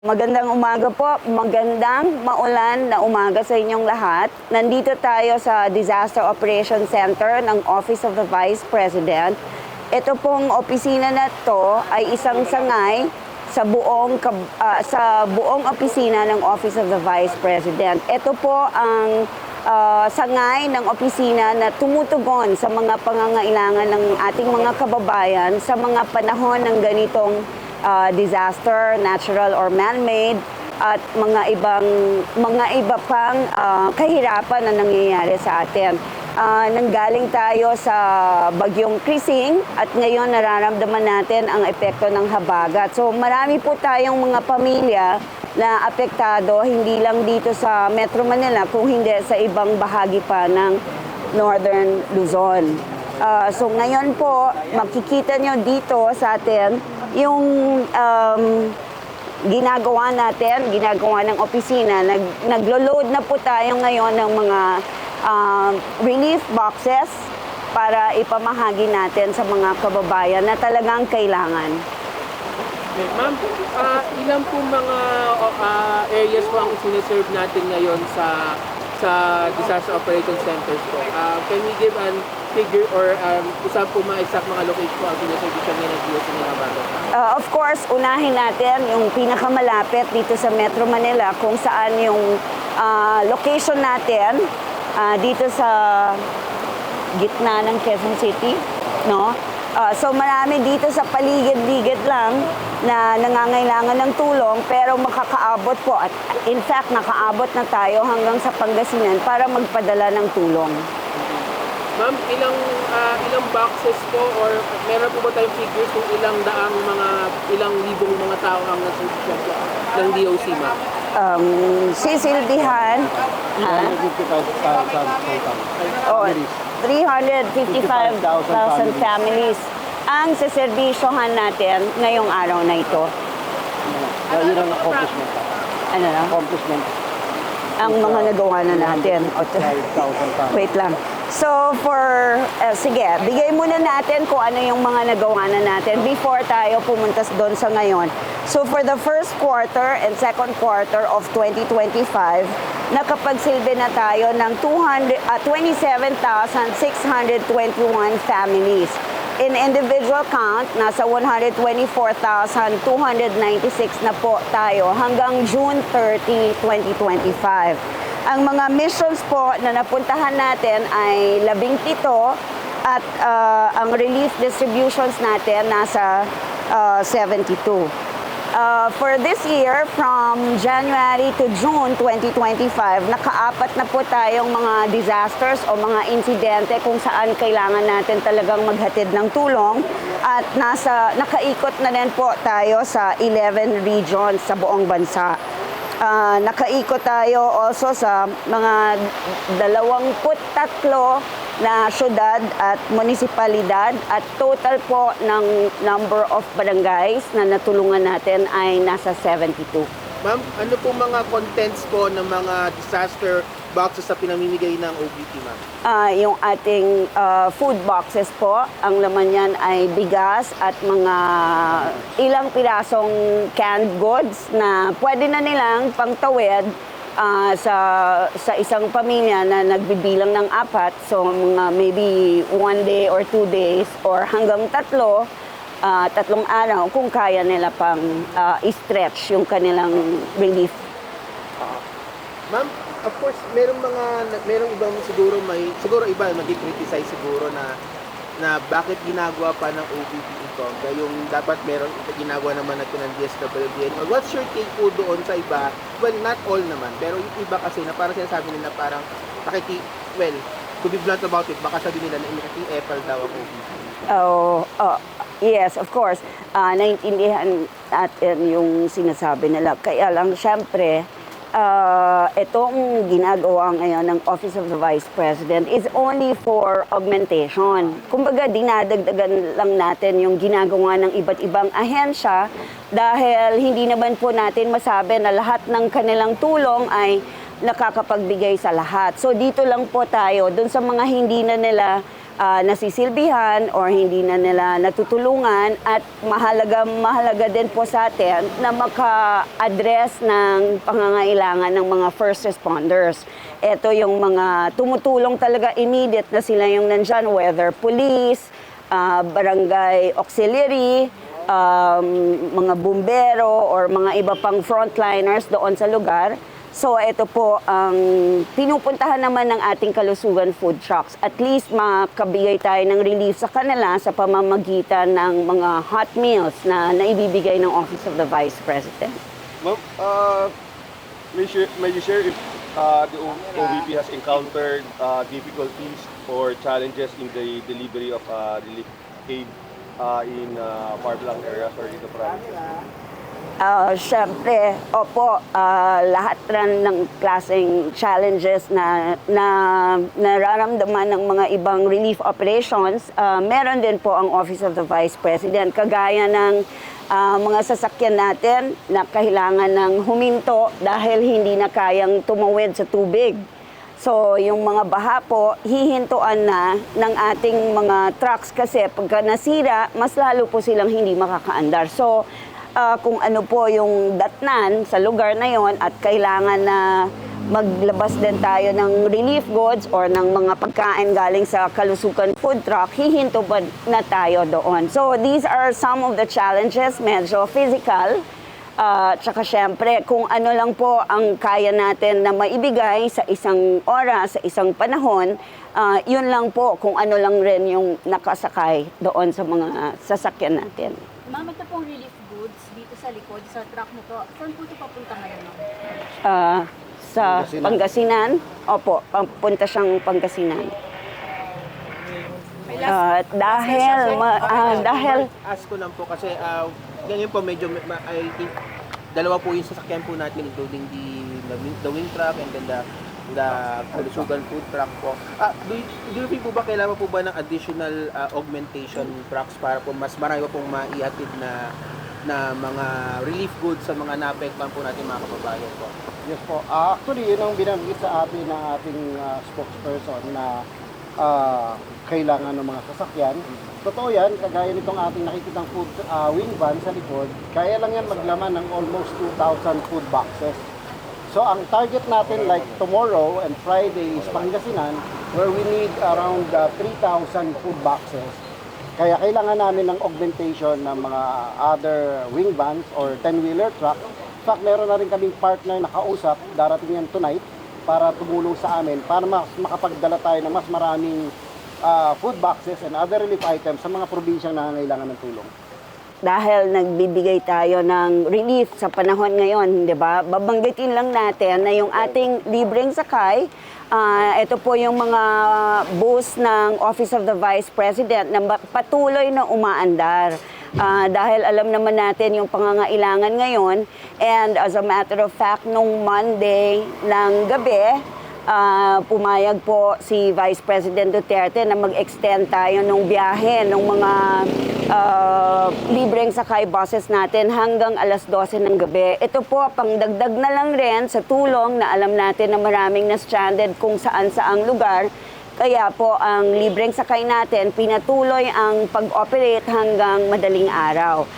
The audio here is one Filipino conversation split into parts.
Magandang umaga po, magandang maulan na umaga sa inyong lahat. Nandito tayo sa Disaster Operations Center ng Office of the Vice President. Ito pong opisina na to ay isang sangay sa buong opisina ng Office of the Vice President. Ito po ang sangay ng opisina na tumutugon sa mga pangangailangan ng ating mga kababayan sa mga panahon ng ganitong disaster, natural or man-made, at mga iba pang kahirapan na nangyayari sa atin. Nanggaling tayo sa bagyong Krising at ngayon nararamdaman natin ang epekto ng habagat. So marami po tayong mga pamilya na apektado, hindi lang dito sa Metro Manila, kung hindi sa ibang bahagi pa ng Northern Luzon. So ngayon po, makikita nyo dito sa atin yung ginagawa ng opisina. Naglo-load na po tayo ngayon ng mga relief boxes para ipamahagi natin sa mga kababayan na talagang kailangan. Ma'am, ilan po mga areas po ang siniserve natin ngayon sa Disaster Operations Centers po? Can we give an figure or isa po mga exact mga location po ang siniserve ngayon ng DOC Ninabago? Of course, unahin natin yung pinakamalapit dito sa Metro Manila kung saan yung location natin dito sa gitna ng Quezon City, no? So marami dito sa paligid-ligid lang na nangangailangan ng tulong pero makakaabot po at in fact nakaabot na tayo hanggang sa Pangasinan para magpadala ng tulong. Ma'am, ilang boxes po or meron po ba tayong figures kung ilang libong mga tao ang nasusyan po ng DOC, ma'am? Sisilbihan 355,000 families ang seserbisyohan natin ngayong araw na ito. Yun ang accomplishment. Ano na? Accomplishment. Ang mga nagawa na natin. Wait lang. So sige, bigay muna natin kung ano yung mga nagawa na natin before tayo pumunta doon sa ngayon. So for the first quarter and second quarter of 2025, nakapagsilbi na tayo ng 27,621 families. In individual count, nasa 124,296 na po tayo hanggang June 30, 2025. Ang mga missions po na napuntahan natin ay 17 at ang relief distributions natin nasa 72. For this year, from January to June 2025, nakaapat na po tayong mga disasters o mga insidente kung saan kailangan natin talagang maghatid ng tulong at nakaikot na rin po tayo sa 11 regions sa buong bansa. Nakaikot tayo also sa mga 23 na syudad at munisipalidad at total po ng number of barangays na natulungan natin ay nasa 72. Ma'am, ano po mga contents po ng mga disaster boxes na pinamimigay ng OBP, ma'am? Yung ating food boxes po, ang laman yan ay bigas at mga ilang pirasong canned goods na pwede na nilang pangtawid sa isang pamilya na nagbibilang ng 4. So mga maybe 1 day or 2 days or hanggang 3 araw kung kaya nila pang i-stretch yung kanilang relief. Ma'am, of course, merong ibang siguro iba magi-criticize siguro na bakit ginagawa pa ng OBP ito. Yung dapat meron ginagawa naman natin ng DSWD. What's your take po doon sa iba? Well, not all naman, pero yung iba kasi na parang sinasabi nila parang to be blunt about it, baka sabi nila na nakiki-epal daw ang OBP. Yes, of course. Naintindihan natin yung sinasabi nila. Kaya lang, syempre, itong ginagawa ngayon ng Office of the Vice President is only for augmentation. Kumbaga, dinadagdagan lang natin yung ginagawa ng iba't ibang ahensya dahil hindi naman po natin masabi na lahat ng kanilang tulong ay nakakapagbigay sa lahat. So dito lang po tayo, dun sa mga hindi na nila nasisilbihan or hindi na nila natutulungan, at mahalaga din po sa atin na maka-address ng pangangailangan ng mga first responders. Ito yung mga tumutulong talaga immediate na sila yung nandyan, whether police, barangay auxiliary, mga bumbero or mga iba pang frontliners doon sa lugar. So ito po ang pinupuntahan naman ng ating kalusugan food trucks. At least makabigay tayo ng relief sa kanila sa pamamagitan ng mga hot meals na naibibigay ng Office of the Vice President. Ma'am, may you share if the OVP has encountered difficulties or challenges in the delivery of relief aid in far-flung areas or in the provinces? Siyempre, opo, lahat rin ng klaseng challenges na nararamdaman ng mga ibang relief operations, meron din po ang Office of the Vice President. Kagaya ng mga sasakyan natin na kailangan ng huminto dahil hindi na kayang tumawid sa tubig. So, yung mga baha po, hihintuan na ng ating mga trucks kasi pagka nasira, mas lalo po silang hindi makakaandar. So, kung ano po yung datnan sa lugar na yon at kailangan na maglabas din tayo ng relief goods or ng mga pagkain galing sa kalusugan food truck, hihinto pa na tayo doon. So these are some of the challenges, medyo physical. Tsaka syempre, kung ano lang po ang kaya natin na maibigay sa isang oras, sa isang panahon, yun lang po kung ano lang rin yung nakasakay doon sa mga sasakyan natin. Ma'am, ito pong relief goods dito sa likod, sa truck na to. Saan po ito papunta ngayon, ma'am? Sa Pangasinan. Opo, papunta siyang Pangasinan. Dahil Ask ko lang po kasi ganyan po medyo I think dalawa po yung sasakyan po natin, including the wing truck and then the kalusugan food truck po. Do you feel po ba kailangan po ba ng additional augmentation trucks para po mas marami po pong maihatid na mga relief goods sa mga naapektuhan po natin mga kababayan po? Yes po. Actually, yun ang binanggit sa atin ng ating spokesperson na kailangan ng mga sasakyan. Totoo yan, kagaya nitong ating nakikitang food wing van sa likod, kaya lang yan maglaman ng almost 2,000 food boxes. So ang target natin like tomorrow and Friday is Pangasinan, where we need around 3,000 food boxes. Kaya kailangan namin ng augmentation ng mga other wing vans or 10-wheeler truck. In fact, meron na rin kaming partner na kausap, darating yan tonight, para tumulong sa amin, para makapagdala tayo ng mas maraming food boxes and other relief items sa mga probinsyang nangangailangan ng tulong. dahil nagbibigay tayo ng relief sa panahon ngayon, di ba? Babanggitin lang natin na yung ating libreng sakay, ito po yung mga bus ng Office of the Vice President na patuloy na umaandar. Dahil alam naman natin yung pangangailangan ngayon, and as a matter of fact, nung Monday ng gabi, pumayag po si Vice President Duterte na mag-extend tayo ng biyahe ng mga libreng sakay buses natin hanggang alas 12 ng gabi. Ito po, pangdagdag na lang rin sa tulong na alam natin na maraming na-stranded kung saan-saang lugar. Kaya po, ang libreng sakay natin, pinatuloy ang pag-operate hanggang madaling araw.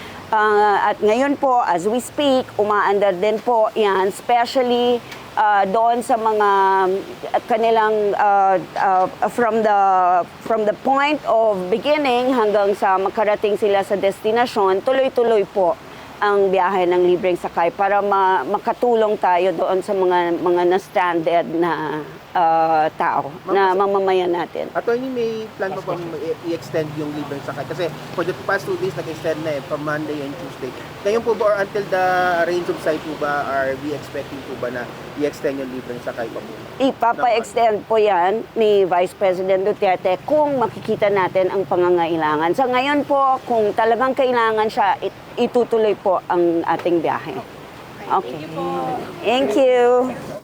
At ngayon po, as we speak, umaandar din po yan, especially doon sa mga kanilang from the point of beginning hanggang sa makarating sila sa destinasyon, tuloy-tuloy po ang biyahe ng libreng sakay para makatulong tayo doon sa mga na-stranded na tao, na mamamayan natin. Attorney, may plan pa bang i-extend yung libreng sakay? Kasi for the past 2 days, nag-extend na from Monday and Tuesday. Ngayon po ba, or until the range of sight po ba, are we expecting po ba na i-extend yung libreng sakay pa po? Ipapa-extend po yan ni Vice President Duterte kung makikita natin ang pangangailangan. Sa ngayon po, kung talagang kailangan siya, itutuloy po ang ating biyahe. Okay. Thank you po. Thank you.